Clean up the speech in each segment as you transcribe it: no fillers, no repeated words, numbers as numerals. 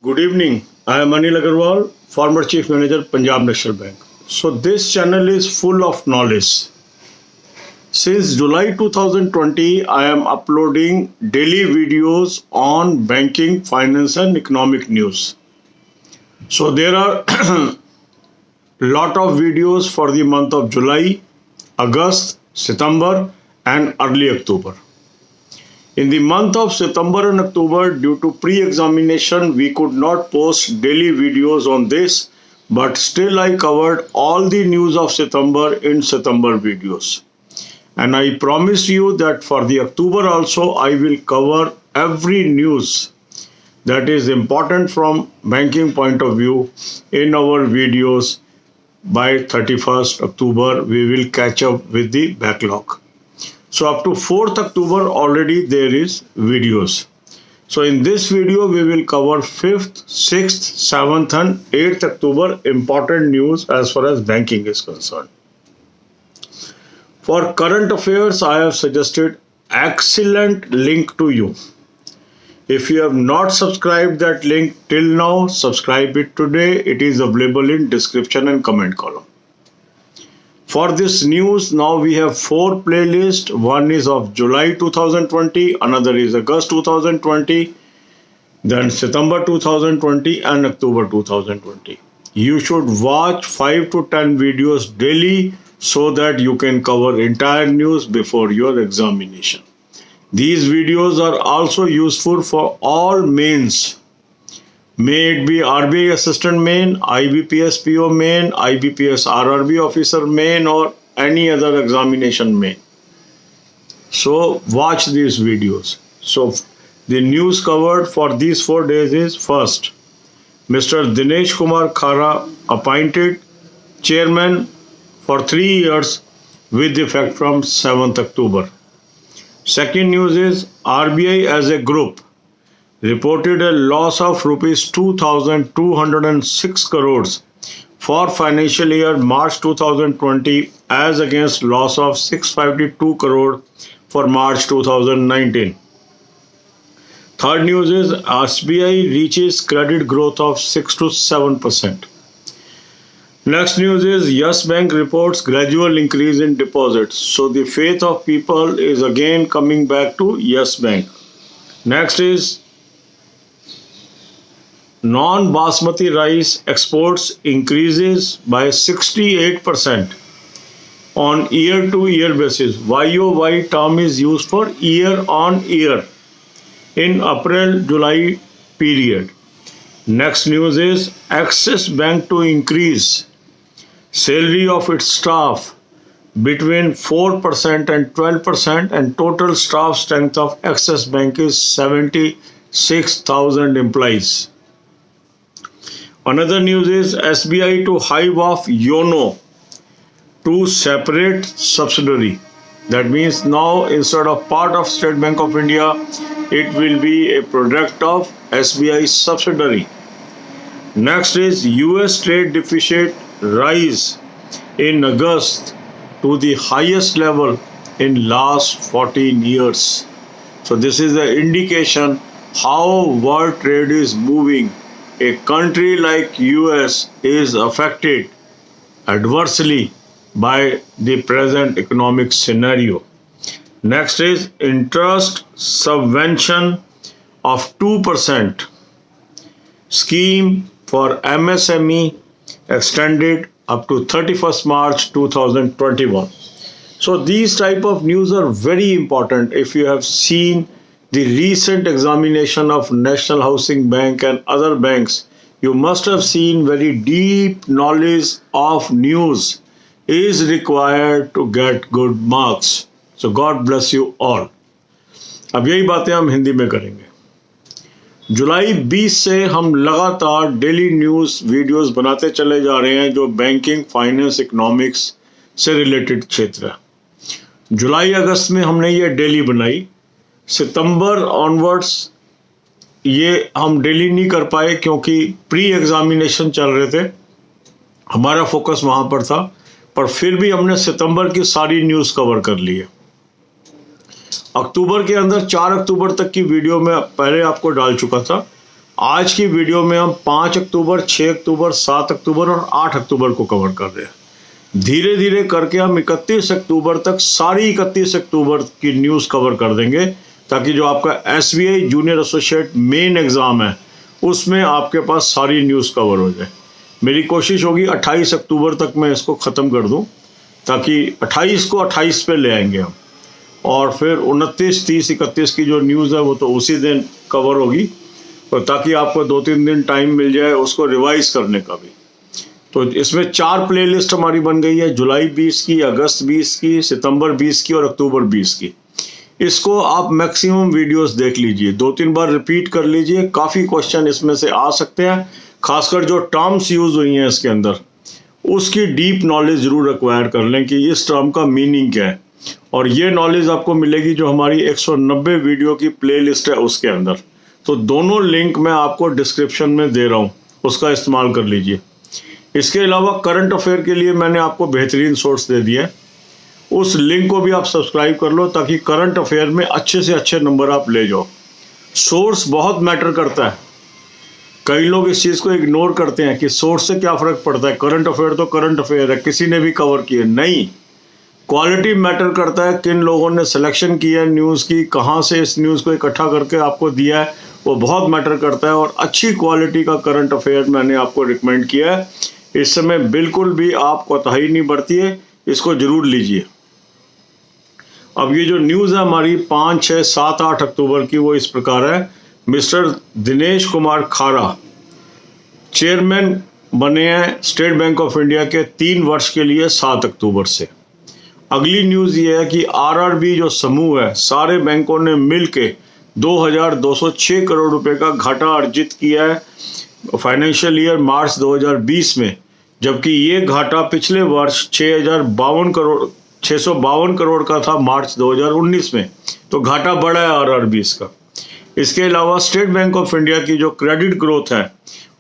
Good evening. I am Anil Agarwal, former Chief Manager, Punjab National Bank. So this channel is full of knowledge. Since July 2020, I am uploading daily videos on banking, finance and economic news. So there are lot of videos for the month of July, August, September and early October. In the month of September and October, due to pre-examination, we could not post daily videos on this, but still I covered all the news of September in September videos. And I promise you that for the October also, I will cover every news that is important from banking point of view in our videos. By 31st October, we will catch up with the backlog. So up to 4th October already there is videos. So in this video we will cover 5th, 6th, 7th and 8th October important news as far as banking is concerned. For current affairs, I have suggested excellent link to you. If you have not subscribed that link till now, subscribe it today. It is available in description and comment column. For this news, now we have 4 playlists. One is of July 2020, another is August 2020, then September 2020 and October 2020. You should watch 5 to 10 videos daily so that you can cover entire news before your examination. These videos are also useful for all mains. May it be RBI Assistant Main, IBPS PO Main, IBPS RRB Officer Main or any other examination main. So watch these videos. So the news covered for these 4 days is: first, Mr. Dinesh Kumar Khara appointed chairman for 3 years with effect from 7th October. Second news is RBI as a group reported a loss of rupees 2,206 crores for financial year March 2020 as against loss of 652 crore for March 2019. Third news is SBI reaches credit growth of 6 to 7%. Next news is Yes Bank reports gradual increase in deposits. So the faith of people is again coming back to Yes Bank. Next is non-basmati rice exports increases by 68% on year-to-year basis. YOY term is used for year-on-year in April-July period. Next news is Axis Bank to increase salary of its staff between 4% and 12% and total staff strength of Axis Bank is 76,000 employees. Another news is SBI to hive off YONO to separate subsidiary. That means now instead of part of State Bank of India, it will be a product of SBI subsidiary. Next is US trade deficit rise in August to the highest level in last 14 years. So this is the indication how world trade is moving. A country like US is affected adversely by the present economic scenario. Next is interest subvention of 2% scheme for MSME extended up to 31st March 2021. So these type of news are very important. If you have seen the recent examination of National Housing Bank and other banks, you must have seen very deep knowledge of news is required to get good marks. So God bless you all. अब यही बातें हम हिंदी में करेंगे. जुलाई 20 से हम लगातार daily news videos बनाते चले जा रहे हैं जो बैंकिंग, फाइनेंस, इकोनॉमिक्स से रिलेटेड क्षेत्र है. जुलाई अगस्त में हमने ये डेली बनाई. सितंबर ऑनवर्ड्स ये हम डेली नहीं कर पाए क्योंकि प्री एग्जामिनेशन चल रहे थे. हमारा फोकस वहाँ पर था, पर फिर भी हमने सितंबर की सारी न्यूज़ कवर कर ली है. अक्टूबर के अंदर 4 अक्टूबर तक की वीडियो में पहले आपको डाल चुका था. आज की वीडियो में हम 5 अक्टूबर, 6 अक्टूबर, 7 अक्टूबर और 8 अक्टूबर को कवर कर रहे हैं। धीरे धीरे करके हम 31 अक्टूबर तक सारी 31 अक्टूबर की न्यूज़ कवर कर देंगे, ताकि जो आपका SBI junior associate main exam है उसमें आपके पास सारी न्यूज़ कवर हो जाए। मेरी कोशिश होगी 28 अक्टूबर तक मैं इसको ख़त्म कर दूं, ताकि 28 को 28 पे ले आएंगे हम, और फिर 29, 30, 31 की जो न्यूज़ है वो तो उसी दिन कवर होगी, और ताकि आपको 2-3 दिन टाइम मिल जाए उसको रिवाइज करने का भी। तो इसमें 4 प्लेलिस्ट हमारी बन गई है, जुलाई 20 की, अगस्त 20 की, सितंबर 20 की और अक्टूबर 20 की। इसको आप मैक्सिमम वीडियोस देख लीजिए, 2-3 बार रिपीट कर लीजिए। काफ़ी क्वेश्चन इसमें से आ सकते हैं, खासकर जो टर्म्स यूज़ हुई हैं इसके अंदर, उसकी डीप नॉलेज ज़रूर एक्वायर कर लें कि इस टर्म का मीनिंग क्या है। और ये नॉलेज आपको मिलेगी जो हमारी 190 वीडियो की प्लेलिस्ट है उसके अंदर। तो दोनों लिंक मैं आपको डिस्क्रिप्शन में दे रहा हूँ, उसका इस्तेमाल कर लीजिए। इसके अलावा करंट अफेयर के लिए मैंने आपको बेहतरीन सोर्स दे दिया है, उस लिंक को भी आप सब्सक्राइब कर लो, ताकि करंट अफेयर में अच्छे से अच्छे नंबर आप ले जाओ। सोर्स बहुत मैटर करता है। कई लोग इस चीज़ को इग्नोर करते हैं कि सोर्स से क्या फ़र्क पड़ता है, करंट अफेयर तो करंट अफेयर है, किसी ने भी कवर किए। नहीं, क्वालिटी मैटर करता है। किन लोगों ने सिलेक्शन किया है न्यूज़ की, कहाँ से इस न्यूज़ को इकट्ठा करके आपको दिया है, वो बहुत मैटर करता है। और अच्छी क्वालिटी का करंट अफेयर मैंने आपको रिकमेंड किया है। इस समय बिल्कुल भी आप कोताही नहीं बरतिए, इसको ज़रूर लीजिए। अब ये जो न्यूज़ है हमारी 5, 6, 7, 8 अक्टूबर की, वो इस प्रकार है। मिस्टर दिनेश कुमार खारा चेयरमैन बने हैं स्टेट बैंक ऑफ इंडिया के 3 वर्ष के लिए 7 अक्टूबर से। अगली न्यूज़ ये है कि RRB जो समूह है, सारे बैंकों ने मिलके 2206 करोड़ रुपए का घाटा अर्जित किया है फाइनेंशियल ईयर मार्च 2020 में, जबकि ये घाटा पिछले वर्ष 652 करोड़ का था मार्च 2019 में। तो घाटा बढ़ा है RRB का। इसके अलावा स्टेट बैंक ऑफ इंडिया की जो क्रेडिट ग्रोथ है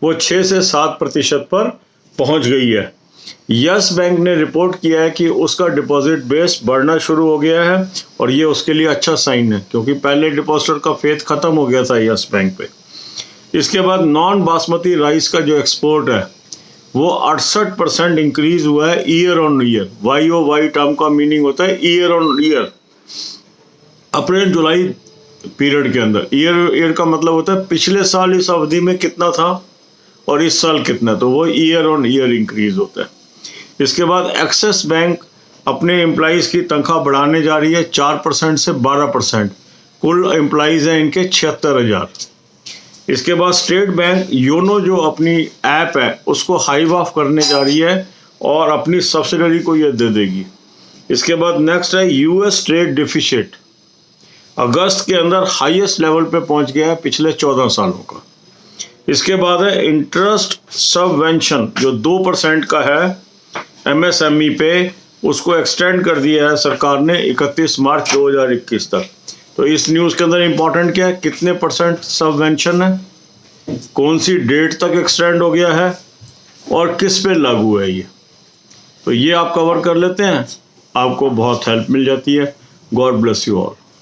वो 6 से 7% पर पहुंच गई है। यस बैंक ने रिपोर्ट किया है कि उसका डिपॉजिट बेस बढ़ना शुरू हो गया है, और ये उसके लिए अच्छा साइन है, क्योंकि पहले डिपॉजिटर का फेथ खत्म हो गया था यस बैंक पे। इसके बाद नॉन बासमती राइस का जो एक्सपोर्ट है वो 68% इंक्रीज हुआ है year on year. YOY term का मीनिंग होता है year on year, April July period के अंदर। ईयर का मतलब होता है पिछले साल इस अवधि में कितना था और इस साल कितना, तो वो ईयर ऑन ईयर इंक्रीज होता है। इसके बाद एक्सिस बैंक अपने एम्प्लॉइज़ की तनख्वाह बढ़ाने जा रही है 4% से 12%। कुल एम्प्लॉइज़ हैं इनके 76,000। इसके बाद स्टेट बैंक योनो जो अपनी ऐप है उसको हाइव ऑफ करने जा रही है और अपनी सब्सिडरी को ये दे देगी। इसके बाद नेक्स्ट है US ट्रेड डिफिसिट, अगस्त के अंदर हाईएस्ट लेवल पे पहुंच गया है पिछले 14 सालों का। इसके बाद है इंटरेस्ट सबवेंशन जो 2% का है MSME पे, उसको एक्सटेंड कर दिया है सरकार ने 31 मार्च 2021 तक। तो इस न्यूज़ के अंदर इम्पोर्टेंट क्या है, कितने % सबवेंशन है, कौन सी डेट तक एक्सटेंड हो गया है और किस पे लागू है ये। तो ये आप कवर कर लेते हैं, आपको बहुत हेल्प मिल जाती है। God bless you all.